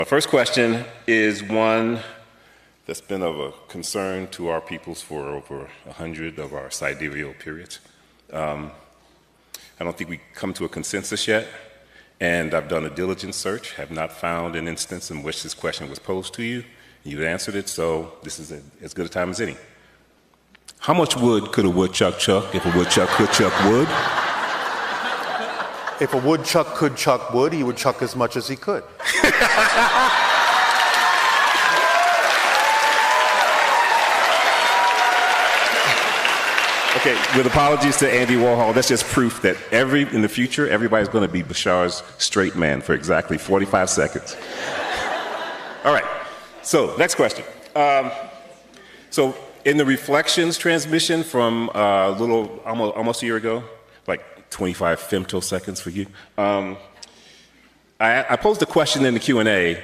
My first question is one that's been of a concern to our peoples for over 100 of our sidereal periods. I don't think we come to a consensus yet, and I've done a diligent search, have not found an instance in which this question was posed to you. You've answered it, so this is as good a time as any. How much wood could a woodchuck chuck if a woodchuck could chuck wood? If a woodchuck could chuck wood, he would chuck as much as he could. Okay, with apologies to Andy Warhol, that's just proof that in the future, everybody's going to be Bashar's straight man for exactly 45 seconds. All right, so next question. So in the reflections transmission from almost a year ago, like 25 femtoseconds for you, I posed a question in the Q&A,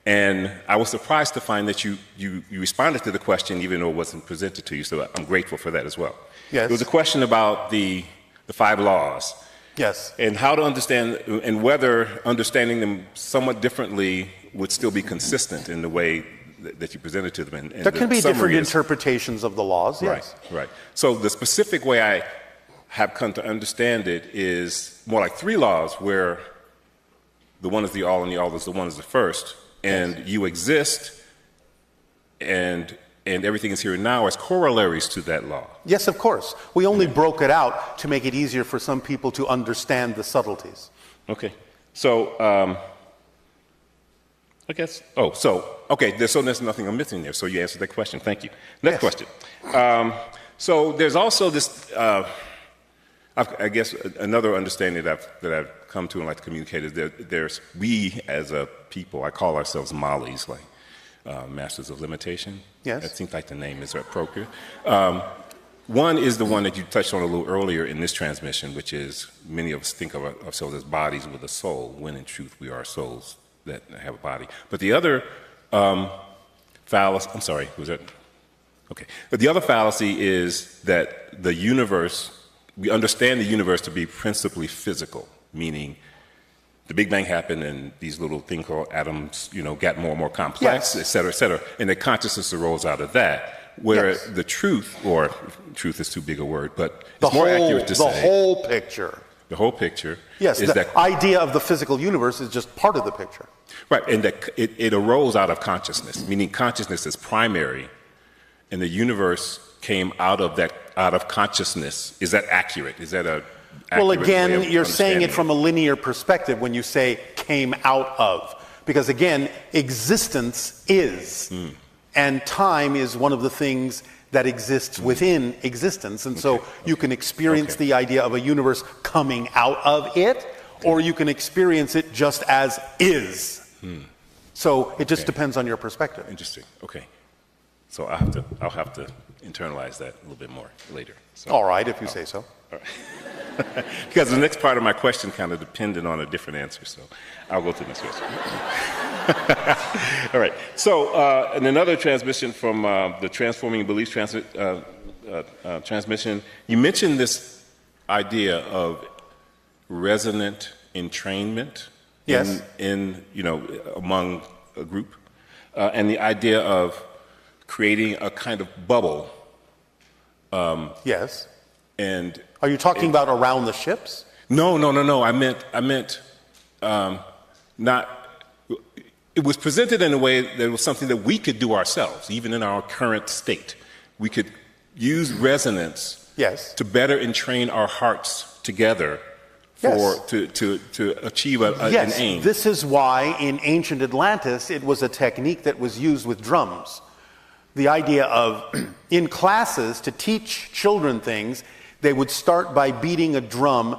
and I was surprised to find that you responded to the question even though it wasn't presented to you, so I'm grateful for that as well. Yes. It was a question about the 5 laws. Yes. And how to understand, and whether understanding them somewhat differently would still be consistent in the way that you presented to them. And there can be different interpretations of the laws, yes. Right. So the specific way I have come to understand it is more like 3 laws, where the one is the all and the all is the one is the first, and yes, you exist, and everything is here and now as corollaries to that law. Yes, of course. We only broke it out to make it easier for some people to understand the subtleties. Okay. So, I guess, so there's nothing I'm missing there. So you answered that question. Thank you. Next question. So there's also this, I guess another understanding that I've come to and like to communicate is that we as a people, I call ourselves Mollies, like Masters of Limitation. Yes. That seems like the name is appropriate. One is the one that you touched on a little earlier in this transmission, which is many of us think of ourselves as bodies with a soul, when in truth we are souls that have a body. But the other fallacy, I'm sorry, was that? Okay. But the other fallacy is that the universe, we understand the universe to be principally physical, meaning the Big Bang happened and these little things called atoms, got more and more complex, et cetera, and the consciousness arose out of that. Where the truth, or truth is too big a word, but it's more accurate to say. The whole picture. The whole picture. Yes, is the idea of the physical universe is just part of the picture. Right, and that it arose out of consciousness, meaning consciousness is primary, and the universe came out of consciousness. Is that accurate? Is that a well, again, you're saying it from a linear perspective when you say came out of. Because again, existence is. And time is one of the things that exists within existence. And so you can experience the idea of a universe coming out of it, or you can experience it just as is. So it just depends on your perspective. Interesting. Okay. So I'll have to internalize that a little bit more later. So, all right, if you say so. All right. Because the next part of my question kind of depended on a different answer, so I'll go to the next question. All right. So in another transmission from the Transforming Beliefs transmission, you mentioned this idea of resonant entrainment in among a group, and the idea of creating a kind of bubble. Yes. And are you talking about around the ships? No. I meant not. It was presented in a way that it was something that we could do ourselves, even in our current state. We could use resonance to better entrain our hearts together to achieve an aim. This is why in ancient Atlantis it was a technique that was used with drums. The idea of, in classes, to teach children things, they would start by beating a drum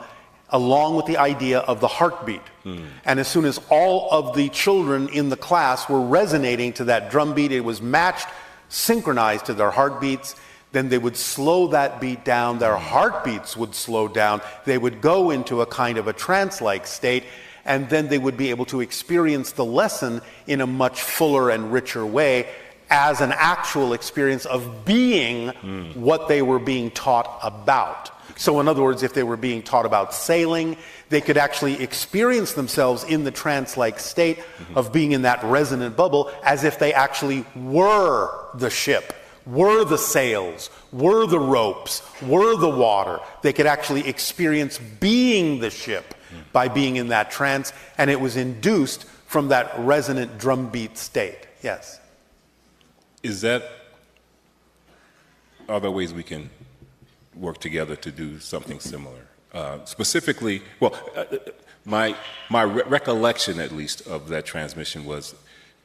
along with the idea of the heartbeat. And as soon as all of the children in the class were resonating to that drum beat, it was matched, synchronized to their heartbeats, then they would slow that beat down, their heartbeats would slow down, they would go into a kind of a trance-like state, and then they would be able to experience the lesson in a much fuller and richer way as an actual experience of being what they were being taught about. So in other words, if they were being taught about sailing, they could actually experience themselves in the trance-like state of being in that resonant bubble as if they actually were the ship, were the sails, were the ropes, were the water. They could actually experience being the ship by being in that trance, and it was induced from that resonant drumbeat state. Yes? Is that, are there ways we can work together to do something similar? Specifically, well, my recollection, at least, of that transmission was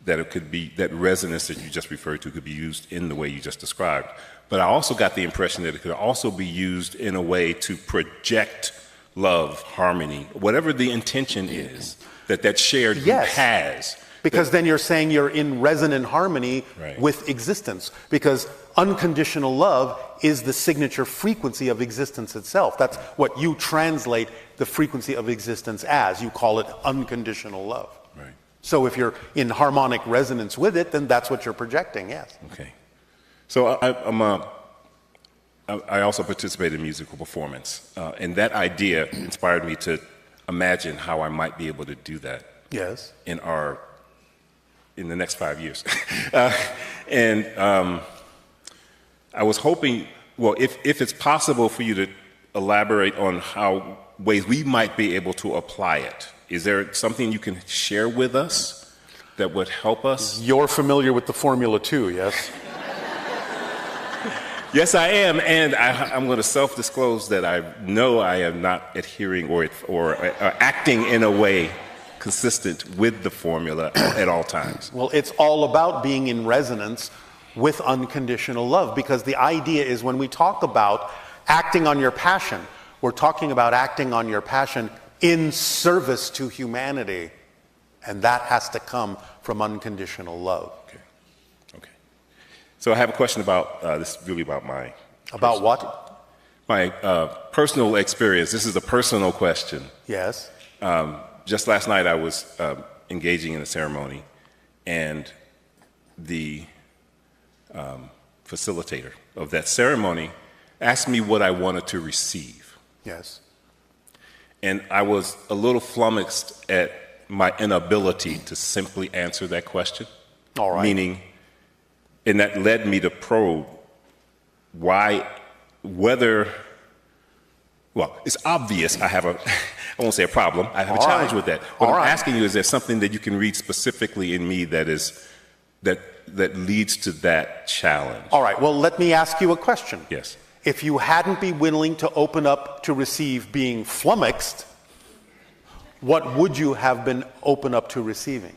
that it could be, that resonance that you just referred to could be used in the way you just described. But I also got the impression that it could also be used in a way to project love, harmony, whatever the intention is that shared group has. Because then you're saying you're in resonant harmony with existence. Because unconditional love is the signature frequency of existence itself. That's what you translate the frequency of existence as. You call it unconditional love. Right. So if you're in harmonic resonance with it, then that's what you're projecting, yes. Okay. So I also participate in musical performance, and that idea inspired me to imagine how I might be able to do that. Yes. In the next 5 years. I was hoping, well, if it's possible for you to elaborate on how ways we might be able to apply it. Is there something you can share with us that would help us? You're familiar with the Formula 2, yes? Yes, I am, and I'm going to self-disclose that I know I am not adhering or acting in a way consistent with the formula at all times. Well, it's all about being in resonance with unconditional love, because the idea is when we talk about acting on your passion, we're talking about acting on your passion in service to humanity, and that has to come from unconditional love. Okay. So I have a question about, this is really about my... About what? My personal experience. This is a personal question. Yes. Just last night I was engaging in a ceremony, and the facilitator of that ceremony asked me what I wanted to receive. Yes. And I was a little flummoxed at my inability to simply answer that question. All right. Meaning, and that led me to probe whether, well, it's obvious I won't say a problem, I have a challenge with that. What I'm asking you, is there something that you can read specifically in me that leads to that challenge? All right, well, let me ask you a question. Yes. If you hadn't been willing to open up to receive being flummoxed, what would you have been open up to receiving?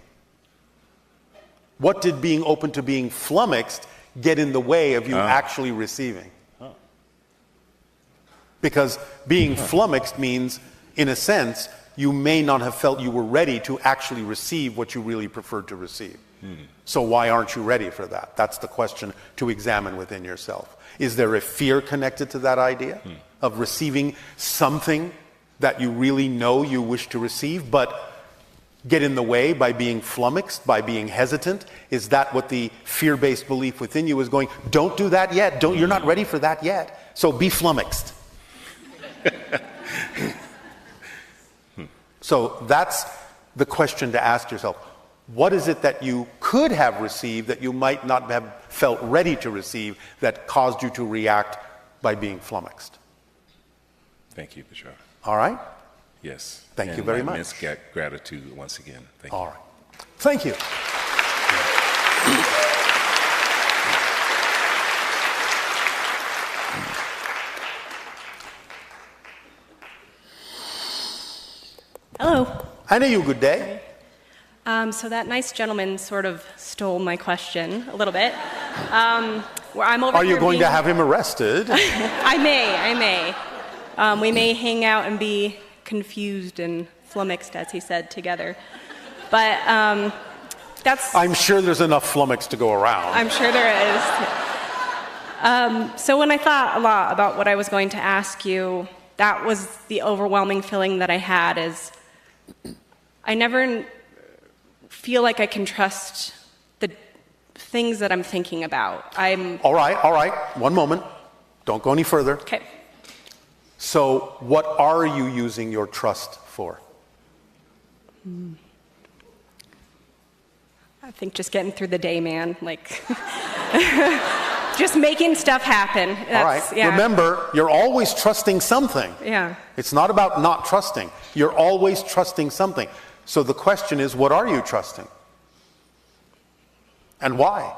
What did being open to being flummoxed get in the way of you actually receiving? Because being flummoxed means, in a sense, you may not have felt you were ready to actually receive what you really preferred to receive. So why aren't you ready for that? That's the question to examine within yourself. Is there a fear connected to that idea of receiving something that you really know you wish to receive, but get in the way by being flummoxed, by being hesitant? Is that what the fear-based belief within you is going, don't do that yet, you're not ready for that yet, so be flummoxed. So that's the question to ask yourself. What is it that you could have received that you might not have felt ready to receive that caused you to react by being flummoxed? Thank you, Bashar. All right? Yes. Thank you very much. Immense gratitude once again. Thank you. All right. Thank you. Hello. I know you. Good day. So that nice gentleman sort of stole my question a little bit. Where I'm over Are you here going to have him arrested? I may. We may hang out and be confused and flummoxed, as he said, together. But that's... I'm sure there's enough flummox to go around. I'm sure there is. So when I thought a lot about what I was going to ask you, that was the overwhelming feeling that I had, is I never feel like I can trust the things that I'm thinking about. All right. 1 moment. Don't go any further. Okay. So what are you using your trust for? I think just getting through the day, man. Like, just making stuff happen. All right. Yeah. Remember, you're always trusting something. Yeah. It's not about not trusting. You're always trusting something. So the question is, what are you trusting? And why?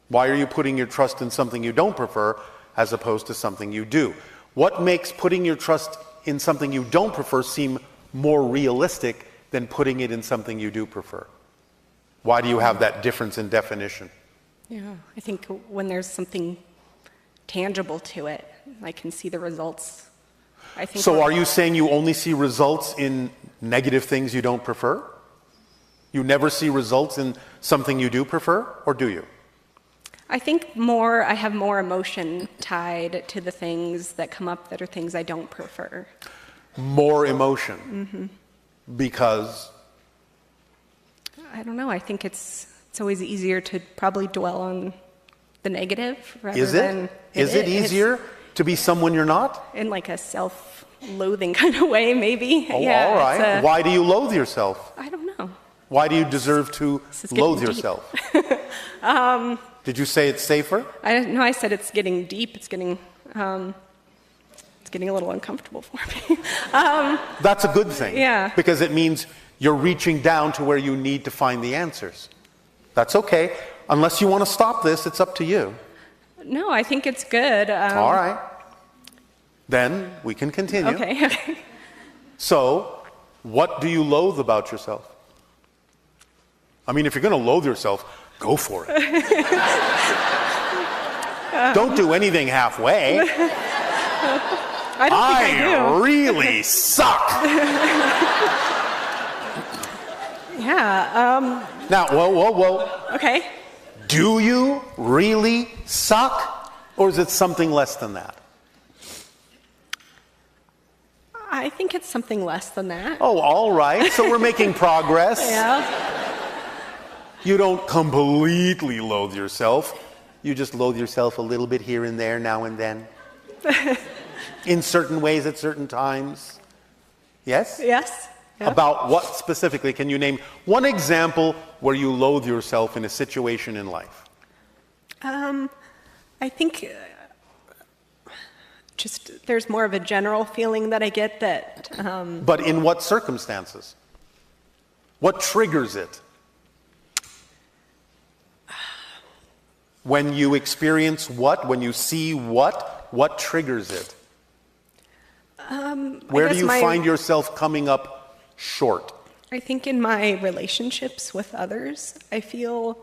Why are you putting your trust in something you don't prefer as opposed to something you do? What makes putting your trust in something you don't prefer seem more realistic than putting it in something you do prefer? Why do you have that difference in definition? Yeah. I think when there's something tangible to it, I can see the results. I think. So are you saying you only see results in negative things you don't prefer? You never see results in something you do prefer, or do you? I think I have more emotion tied to the things that come up that are things I don't prefer. More emotion? Mm-hmm. Because? I don't know. I think it's always easier to probably dwell on the negative rather than... Is it easier to be someone you're not? In like a self-loathing kind of way, maybe. Oh, yeah, all right. Why do you loathe yourself? I don't know. Why do you deserve to loathe yourself? Did you say it's safer? No, I said it's getting deep. It's getting a little uncomfortable for me. That's a good thing. Yeah. Because it means you're reaching down to where you need to find the answers. That's okay. Unless you want to stop this, it's up to you. No, I think it's good. All right. Then we can continue. Okay. So, what do you loathe about yourself? I mean, if you're going to loathe yourself, go for it. Don't do anything halfway. I don't think I do. Really suck. Yeah. Now, whoa. Okay. Do you really suck? Or is it something less than that? I think it's something less than that. Oh, all right. So we're making progress. Yeah. You don't completely loathe yourself. You just loathe yourself a little bit here and there, now and then. In certain ways at certain times. Yes? Yes. Yeah. About what specifically? Can you name one example where you loathe yourself in a situation in life? I think just there's more of a general feeling that I get that... But in what circumstances? What triggers it? When you experience what? When you see what? What triggers it? Where do you find yourself coming up short? I think in my relationships with others, I feel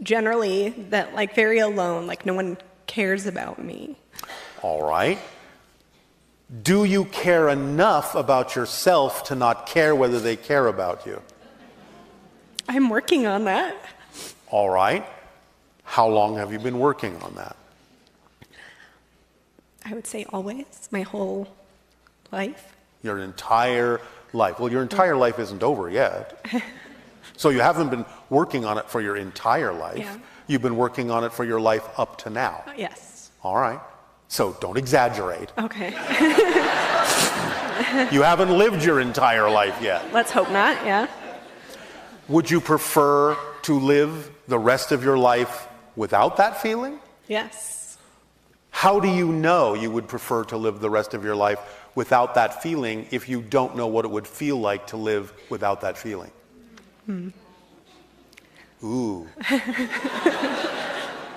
generally that like very alone, like no one cares about me. All right. Do you care enough about yourself to not care whether they care about you? I'm working on that. All right. How long have you been working on that? I would say always, my whole life. Your entire life. Well, your entire life isn't over yet. So you haven't been working on it for your entire life. Yeah. You've been working on it for your life up to now. Yes. All right. So don't exaggerate. Okay. You haven't lived your entire life yet. Let's hope not, yeah. Would you prefer to live the rest of your life without that feeling? Yes. How do you know you would prefer to live the rest of your life without that feeling if you don't know what it would feel like to live without that feeling? Ooh.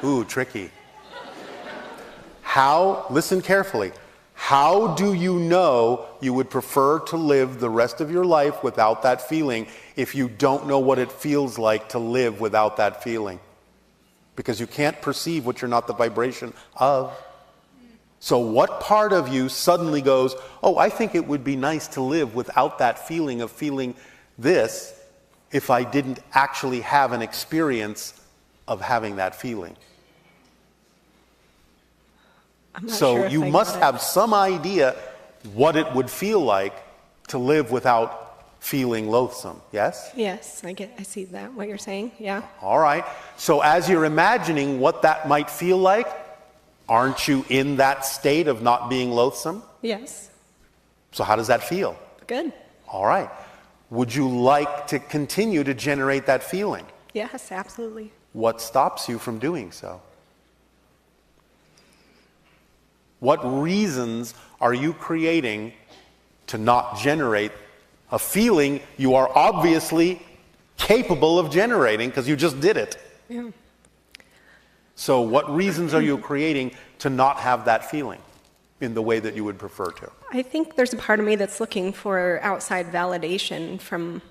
Ooh, tricky. Listen carefully, how do you know you would prefer to live the rest of your life without that feeling if you don't know what it feels like to live without that feeling? Because you can't perceive what you're not the vibration of. So what part of you suddenly goes, oh, I think it would be nice to live without that feeling of feeling this if I didn't actually have an experience of having that feeling? So you must have some idea what it would feel like to live without feeling loathsome, yes? Yes, I see that, what you're saying, yeah. All right. So as you're imagining what that might feel like, Aren't you in that state of not being loathsome? Yes. So how does that feel? Good. All right. Would you like to continue to generate that feeling? Yes, absolutely. What stops you from doing so? What reasons are you creating to not generate a feeling you are obviously capable of generating because you just did it? Yeah. So what reasons are you creating to not have that feeling in the way that you would prefer to? I think there's a part of me that's looking for outside validation from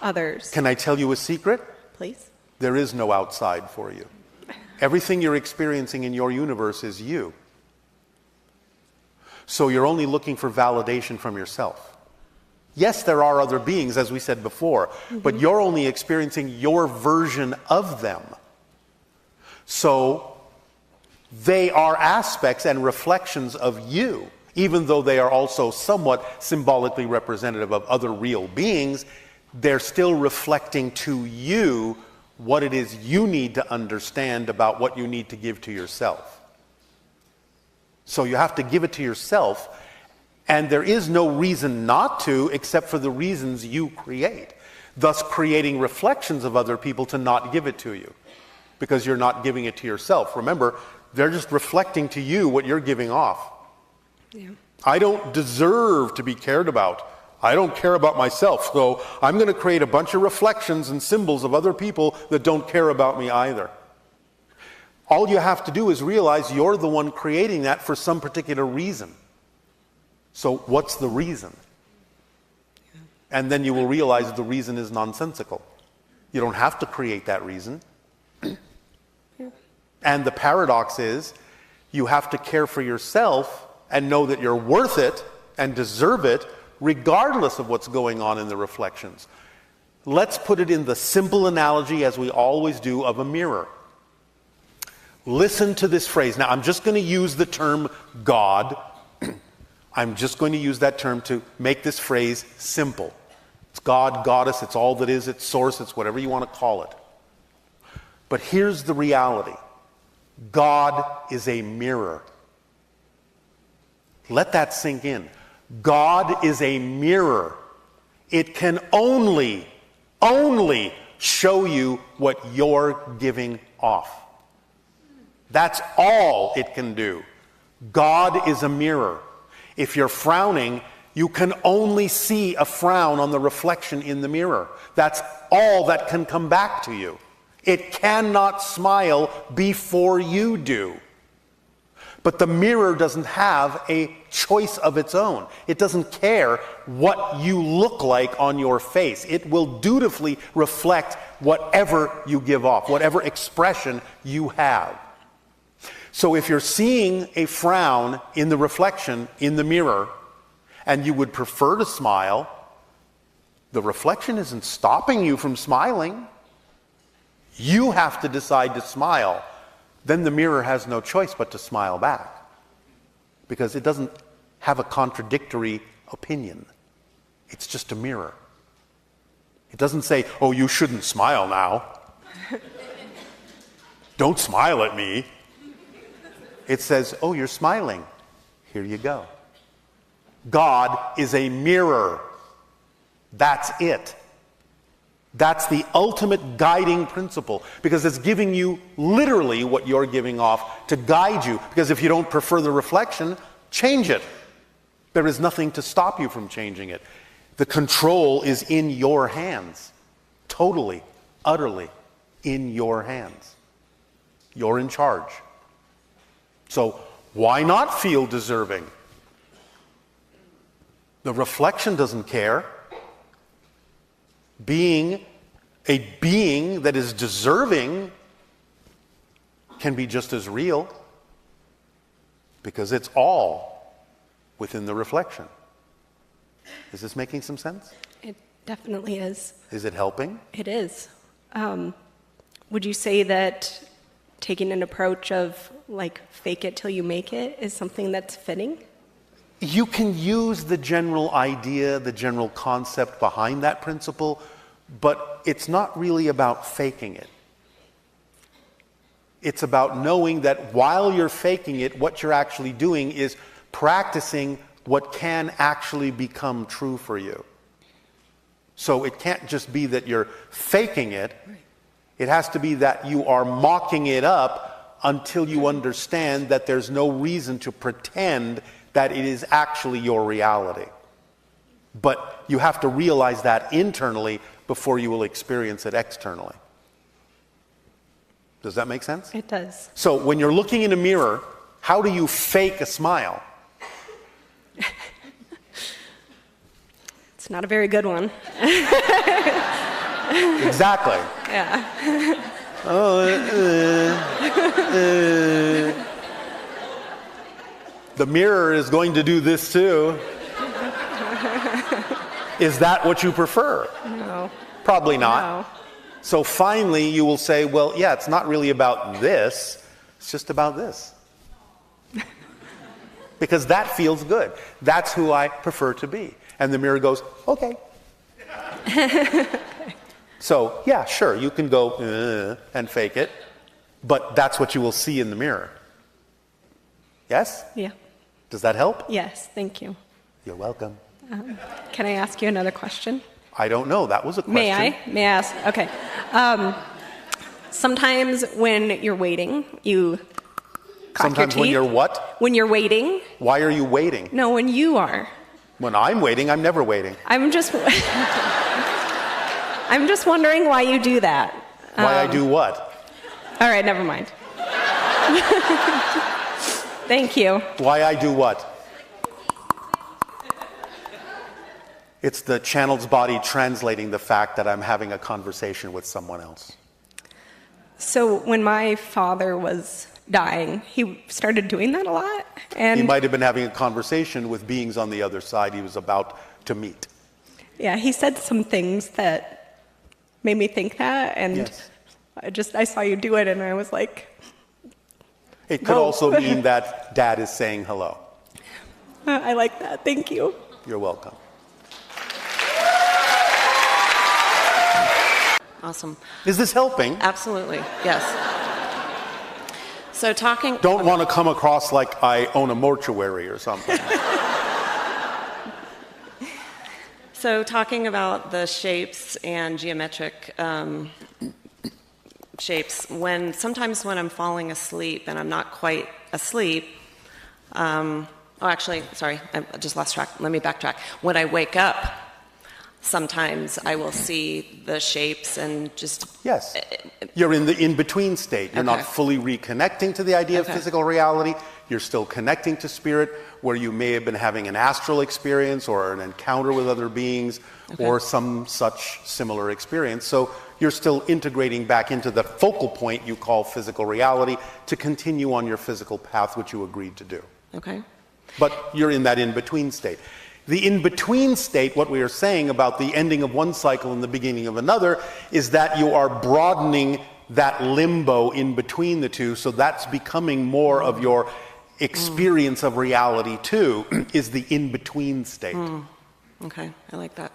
others. Can I tell you a secret? Please? There is no outside for you. Everything you're experiencing in your universe is you. So you're only looking for validation from yourself. Yes, there are other beings, as we said before, but you're only experiencing your version of them. So they are aspects and reflections of you, even though they are also somewhat symbolically representative of other real beings. They're still reflecting to you what it is you need to understand about what you need to give to yourself. So you have to give it to yourself, and there is no reason not to except for the reasons you create, thus creating reflections of other people to not give it to you, because you're not giving it to yourself. Remember, they're just reflecting to you what you're giving off. Yeah. I don't deserve to be cared about. I don't care about myself, so I'm going to create a bunch of reflections and symbols of other people that don't care about me either. All you have to do is realize you're the one creating that for some particular reason. So what's the reason? And then you will realize the reason is nonsensical. You don't have to create that reason. And the paradox is, you have to care for yourself and know that you're worth it and deserve it, regardless of what's going on in the reflections. Let's put it in the simple analogy, as we always do, of a mirror. Listen to this phrase. Now, I'm just going to use the term God. I'm just going to use that term to make this phrase simple. It's God, Goddess, it's all that is, it's source, it's whatever you want to call it. But here's the reality. God is a mirror. Let that sink in. God is a mirror. It can only show you what you're giving off. That's all it can do. God is a mirror. If you're frowning, you can only see a frown on the reflection in the mirror. That's all that can come back to you. It cannot smile before you do. But the mirror doesn't have a choice of its own. It doesn't care what you look like on your face. It will dutifully reflect whatever you give off, whatever expression you have. So if you're seeing a frown in the reflection in the mirror, and you would prefer to smile, the reflection isn't stopping you from smiling. You have to decide to smile. Then the mirror has no choice but to smile back, because it doesn't have a contradictory opinion. It's just a mirror. It doesn't say, oh, you shouldn't smile now. Don't smile at me. It says, oh, you're smiling. Here you go. God is a mirror. That's it. That's the ultimate guiding principle, because it's giving you literally what you're giving off to guide you. Because if you don't prefer the reflection, change it. There is nothing to stop you from changing it. The control is in your hands. Totally, utterly in your hands. You're in charge. So why not feel deserving? The reflection doesn't care. Being a being that is deserving can be just as real, because it's all within the reflection. Is this making some sense? It definitely is. Is it helping? It is. Would you say that taking an approach of like fake it till you make it is something that's fitting? You can use the general idea, the general concept behind that principle, but it's not really about faking it. It's about knowing that while you're faking it, what you're actually doing is practicing what can actually become true for you. So it can't just be that you're faking it. It has to be that you are mocking it up until you understand that there's no reason to pretend that it is actually your reality. But you have to realize that internally before you will experience it externally. Does that make sense? It does. So when you're looking in a mirror, how do you fake a smile? It's not a very good one. Exactly. Yeah. The mirror is going to do this too. Is that what you prefer? No. Probably not. No. So finally you will say, well, yeah, it's not really about this, it's just about this. Because that feels good. That's who I prefer to be. And the mirror goes, okay. So, yeah, sure, you can go and fake it, but that's what you will see in the mirror. Yes? Yeah. Does that help? Yes, thank you. You're welcome. Can I ask you another question? I don't know. That was a question. May I? May I ask? Okay. Sometimes when you're waiting, you cock Sometimes your when teeth. you're what? When you're waiting. Why are you waiting? No, when you are. When I'm waiting, I'm never waiting. I'm just wondering why you do that. Why I do what? All right, never mind. Thank you. Why I do what? It's the channel's body translating the fact that I'm having a conversation with someone else. So when my father was dying, he started doing that a lot. And He might have been having a conversation with beings on the other side he was about to meet. yeah, he said some things that made me think that, and Yes. I saw you do it, and I was like, It could Whoa. also mean that Dad is saying hello. I like that. Thank you. You're welcome. Awesome. Is this helping? Absolutely. Yes. So talking... Don't want to come across like I own a mortuary or something. So talking about the shapes and geometric shapes, sometimes when I'm falling asleep and I'm not quite asleep, actually, sorry, I just lost track. Let me backtrack. When I wake up, sometimes I will see the shapes and just... Yes. You're in the in-between state. You're not Okay. fully reconnecting to the idea Okay. of physical reality. You're still connecting to spirit, where you may have been having an astral experience or an encounter with other beings or some such similar experience. So you're still integrating back into the focal point you call physical reality to continue on your physical path, which you agreed to do. Okay. But you're in that in-between state. The in-between state, what we are saying about the ending of one cycle and the beginning of another, is that you are broadening that limbo in between the two, so that's becoming more of your experience of reality too, is the in-between state. Okay, I like that.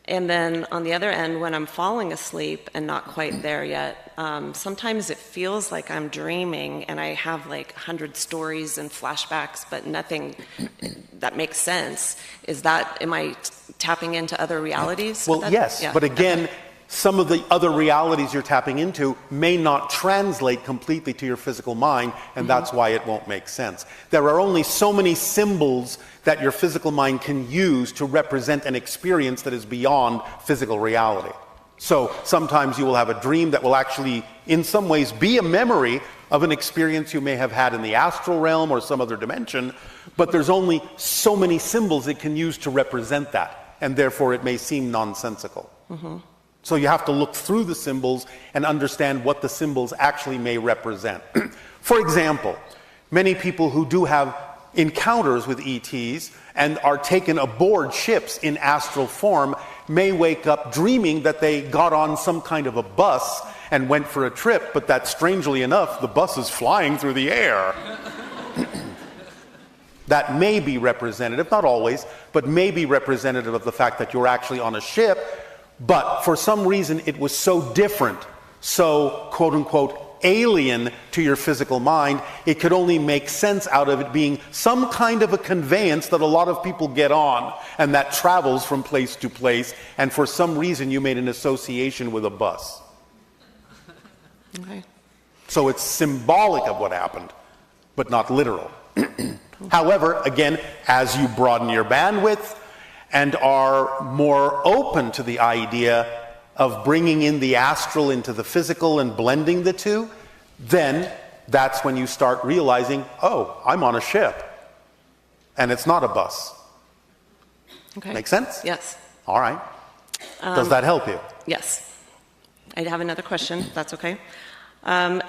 And then on the other end, when I'm falling asleep and not quite there yet, sometimes it feels like I'm dreaming and I have like 100 stories and flashbacks, but nothing that makes sense. Am I tapping into other realities? Well, yes, Yeah. but again, some of the other realities you're tapping into may not translate completely to your physical mind, and that's why it won't make sense. There are only so many symbols that your physical mind can use to represent an experience that is beyond physical reality. So sometimes you will have a dream that will actually, in some ways, be a memory of an experience you may have had in the astral realm or some other dimension, but there's only so many symbols it can use to represent that, and therefore it may seem nonsensical. So you have to look through the symbols and understand what the symbols actually may represent. For example, many people who do have encounters with ETs and are taken aboard ships in astral form may wake up dreaming that they got on some kind of a bus and went for a trip, but that strangely enough, the bus is flying through the air. That may be representative, not always, but may be representative of the fact that you're actually on a ship, but for some reason it was so different, so quote-unquote alien to your physical mind. It could only make sense out of it being some kind of a conveyance that a lot of people get on and that travels from place to place, and for some reason you made an association with a bus. Okay. So it's symbolic of what happened, but not literal. However, again, as you broaden your bandwidth and are more open to the idea of bringing in the astral into the physical and blending the two, then that's when you start realizing, oh, I'm on a ship, and it's not a bus. Okay. Make sense? Yes. All right. Does that help you? Yes. I have another question, if that's okay.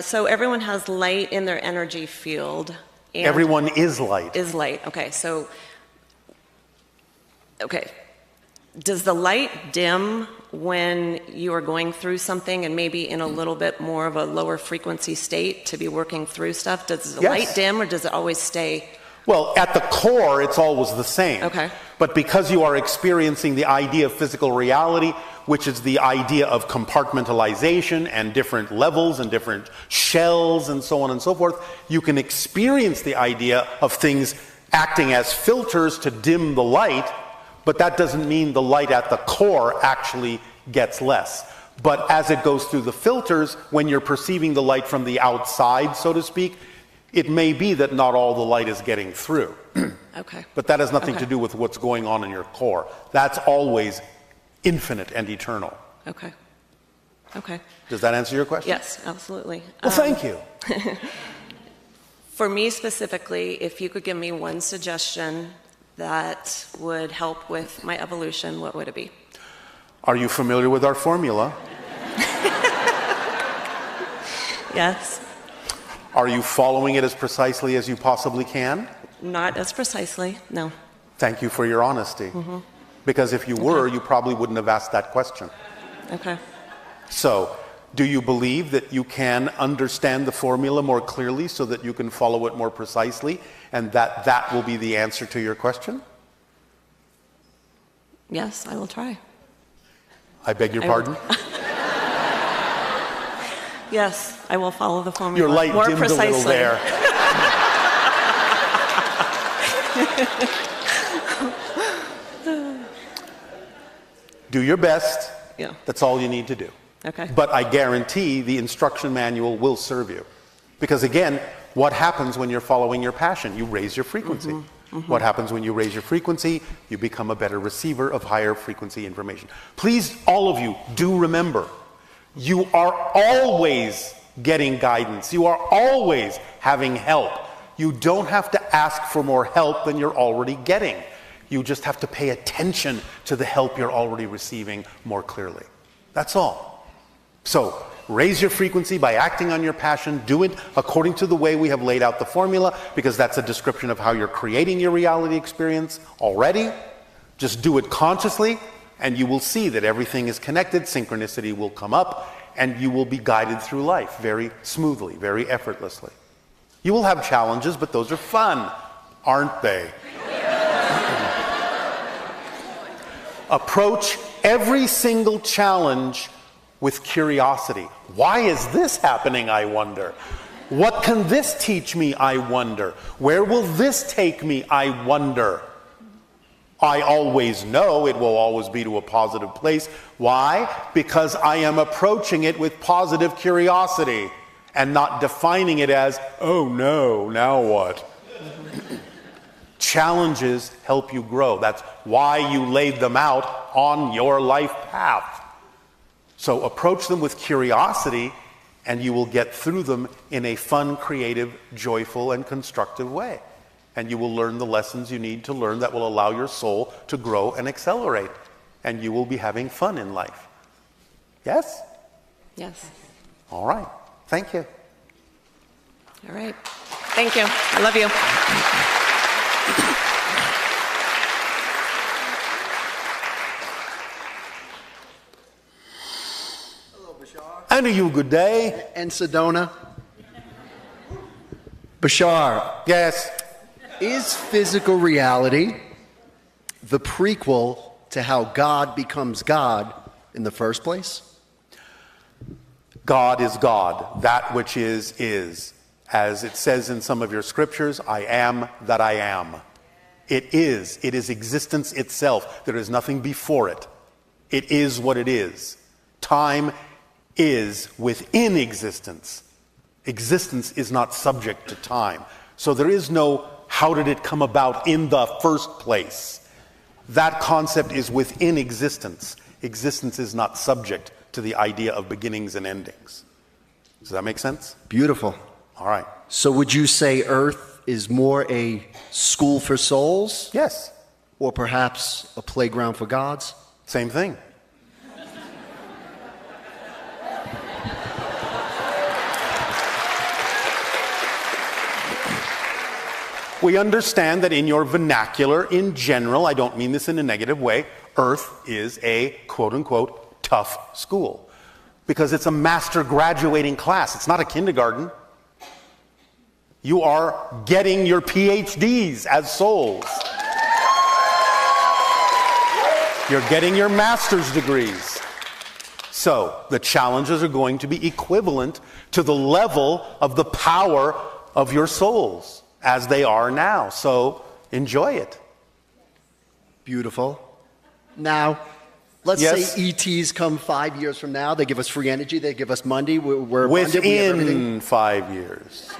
So everyone has light in their energy field. And Everyone is light. is light. Okay, so, okay. Does the light dim when you are going through something and maybe in a little bit more of a lower frequency state to be working through stuff? Does the light dim, or does it always stay? Well, at the core, it's always the same. Okay. But because you are experiencing the idea of physical reality, which is the idea of compartmentalization and different levels and different shells and so on and so forth, you can experience the idea of things acting as filters to dim the light, but that doesn't mean the light at the core actually gets less. But as it goes through the filters, when you're perceiving the light from the outside, so to speak, it may be that not all the light is getting through. Okay. But that has nothing to do with what's going on in your core. That's always infinite and eternal. Okay. Okay. Does that answer your question? Yes, absolutely. Well, thank you. For me specifically, if you could give me one suggestion that would help with my evolution, what would it be? Are you familiar with our formula? Yes. Are you following it as precisely as you possibly can? Not as precisely, no. Thank you for your honesty. Because if you were, you probably wouldn't have asked that question. Okay. So, do you believe that you can understand the formula more clearly so that you can follow it more precisely, and that will be the answer to your question? Yes, I will try. I beg your pardon? Yes, I will follow the formula Your light more dimmed precisely. a little there. Do your best. Yeah. That's all you need to do. Okay. But I guarantee the instruction manual will serve you. Because again, what happens when you're following your passion? You raise your frequency. What happens when you raise your frequency? You become a better receiver of higher frequency information. Please, all of you, do remember, you are always getting guidance. You are always having help. You don't have to ask for more help than you're already getting. You just have to pay attention to the help you're already receiving more clearly. That's all. So, raise your frequency by acting on your passion. Do it according to the way we have laid out the formula, because that's a description of how you're creating your reality experience already. Just do it consciously, and you will see that everything is connected. Synchronicity will come up, and you will be guided through life very smoothly, very effortlessly. You will have challenges, but those are fun, aren't they? Approach every single challenge with curiosity. Why is this happening, I wonder? What can this teach me, I wonder? Where will this take me, I wonder? I always know it will always be to a positive place. Why? Because I am approaching it with positive curiosity and not defining it as, oh no, now what? Challenges help you grow. That's why you laid them out on your life path. So approach them with curiosity, and you will get through them in a fun, creative, joyful, and constructive way. And you will learn the lessons you need to learn that will allow your soul to grow and accelerate. And you will be having fun in life. Yes? Yes. All right. Thank you. All right. Thank you. I love you. And to you, good day. And Sedona. Bashar, Yes. is physical reality the prequel to how God becomes God in the first place? God is God. That which is, is. As it says in some of your scriptures, I am that I am. It is. It is existence itself. There is nothing before it. It is what it is. Time is within existence. Existence is not subject to time. So there is no how did it come about in the first place. That concept is within existence. Existence is not subject to the idea of beginnings and endings. Does that make sense? Beautiful. All right. So would you say Earth is more a school for souls? Yes. Or perhaps a playground for gods? Same thing. We understand that in your vernacular, in general, I don't mean this in a negative way, Earth is a quote-unquote tough school. Because it's a master graduating class. It's not a kindergarten. You are getting your PhDs as souls. You're getting your master's degrees. So the challenges are going to be equivalent to the level of the power of your souls as they are now. So enjoy it. Beautiful. Now, let's say ETs come 5 years from now. They give us free energy. They give us money. We're abundant, we have everything. Within 5 years.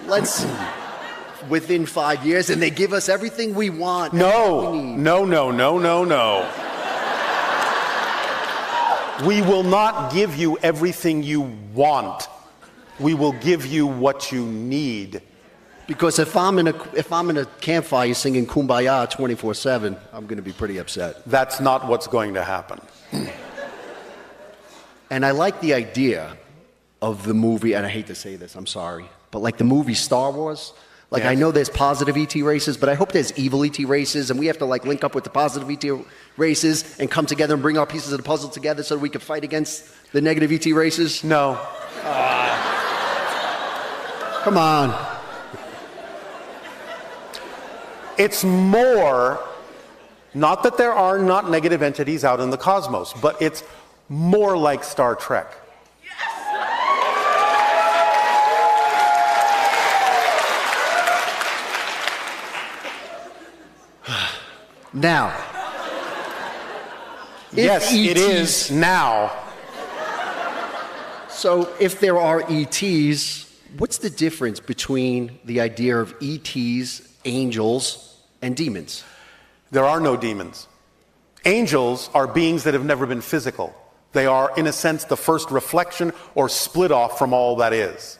Within 5 years, and they give us everything we want. No. We will not give you everything you want. We will give you what you need. Because if I'm in a campfire singing Kumbaya 24/7, I'm going to be pretty upset. That's not what's going to happen. And I like the idea of the movie, and I hate to say this, I'm sorry, but like the movie Star Wars. Like, yes. I know there's positive ET races, but I hope there's evil ET races, and we have to like link up with the positive ET races and come together and bring our pieces of the puzzle together so we can fight against the negative ET races. No. Come on. It's more, not that there are not negative entities out in the cosmos, but it's more like Star Trek. Now. Yes, it is now. So if there are ETs, what's the difference between the idea of ETs, angels, and demons? There are no demons. Angels are beings that have never been physical. They are, in a sense, the first reflection or split off from all that is.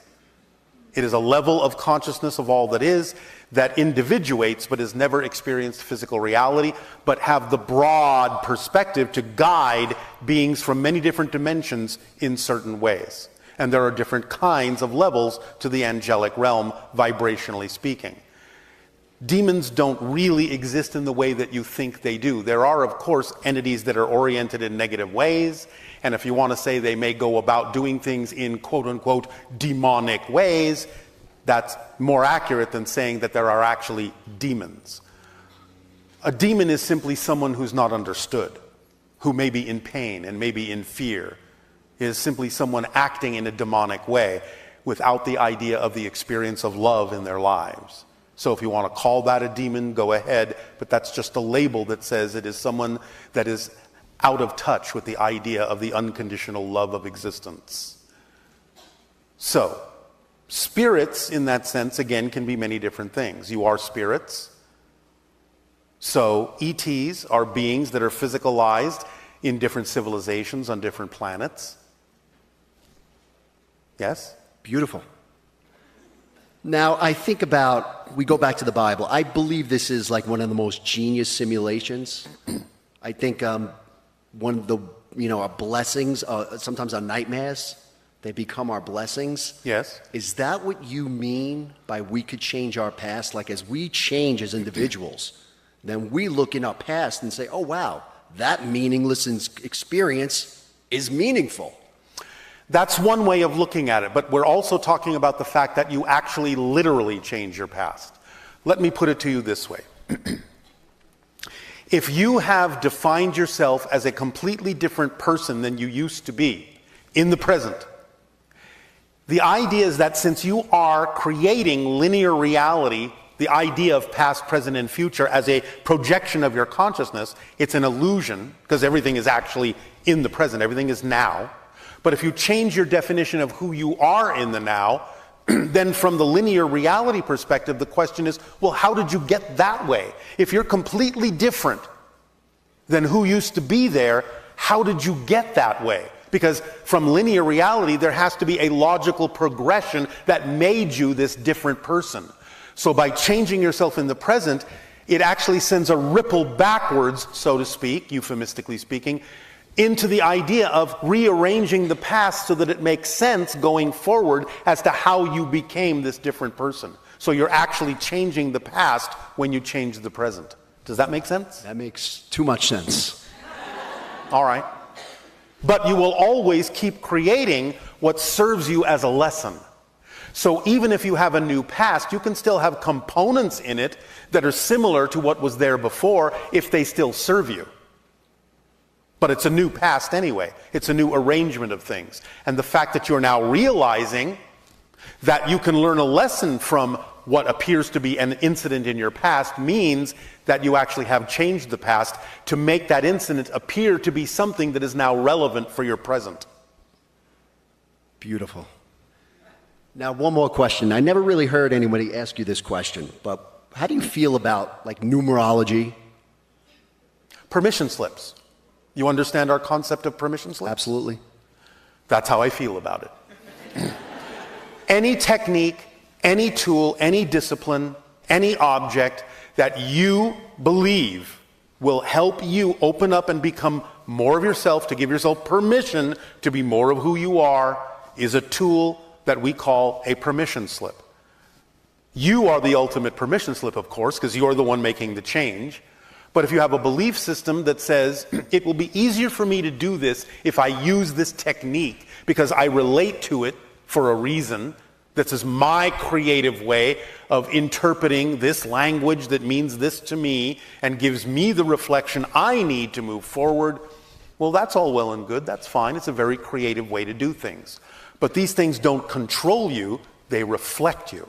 It is a level of consciousness of all that is that individuates but has never experienced physical reality, but have the broad perspective to guide beings from many different dimensions in certain ways. And there are different kinds of levels to the angelic realm, vibrationally speaking. Demons don't really exist in the way that you think they do. There are, of course, entities that are oriented in negative ways, and if you want to say they may go about doing things in quote-unquote demonic ways, that's more accurate than saying that there are actually demons. A demon is simply someone who's not understood, who may be in pain and may be in fear. It is simply someone acting in a demonic way without the idea of the experience of love in their lives. So if you want to call that a demon, go ahead, but that's just a label that says it is someone that is out of touch with the idea of the unconditional love of existence. So, spirits, in that sense, again, can be many different things. You are spirits. So, ETs are beings that are physicalized in different civilizations on different planets. Yes? Beautiful. Now, I think about, we go back to the Bible. I believe this is like one of the most genius simulations. I think one of the, our blessings, sometimes our nightmares, they become our blessings. Yes. Is that what you mean by we could change our past? Like as we change as individuals, then we look in our past and say, oh, wow, that meaningless experience is meaningful. That's one way of looking at it, but we're also talking about the fact that you actually literally change your past. Let me put it to you this way. If you have defined yourself as a completely different person than you used to be in the present, The idea is that since you are creating linear reality, the idea of past, present, and future as a projection of your consciousness, it's an illusion, because everything is actually in the present, everything is now. But if you change your definition of who you are in the now, then from the linear reality perspective, the question is, well, how did you get that way? If you're completely different than who used to be there, how did you get that way? Because from linear reality, there has to be a logical progression that made you this different person. So by changing yourself in the present, it actually sends a ripple backwards, so to speak, euphemistically speaking, into the idea of rearranging the past so that it makes sense going forward as to how you became this different person. So you're actually changing the past when you change the present. Does that make sense? That makes too much sense. All right. But you will always keep creating what serves you as a lesson. So even if you have a new past, you can still have components in it that are similar to what was there before if they still serve you. But it's a new past anyway. It's a new arrangement of things. And the fact that you're now realizing that you can learn a lesson from what appears to be an incident in your past means that you actually have changed the past to make that incident appear to be something that is now relevant for your present. Beautiful. Now, one more question. I never really heard anybody ask you this question, but how do you feel about like numerology? Permission slips. You understand our concept of permission slips? Absolutely. That's how I feel about it. Any technique, any tool, any discipline, any object that you believe will help you open up and become more of yourself, to give yourself permission to be more of who you are, is a tool that we call a permission slip. You are the ultimate permission slip, of course, because you're the one making the change. But if you have a belief system that says, it will be easier for me to do this if I use this technique because I relate to it for a reason, this is my creative way of interpreting this language that means this to me and gives me the reflection I need to move forward, well, that's all well and good. That's fine. It's a very creative way to do things. But these things don't control you. They reflect you.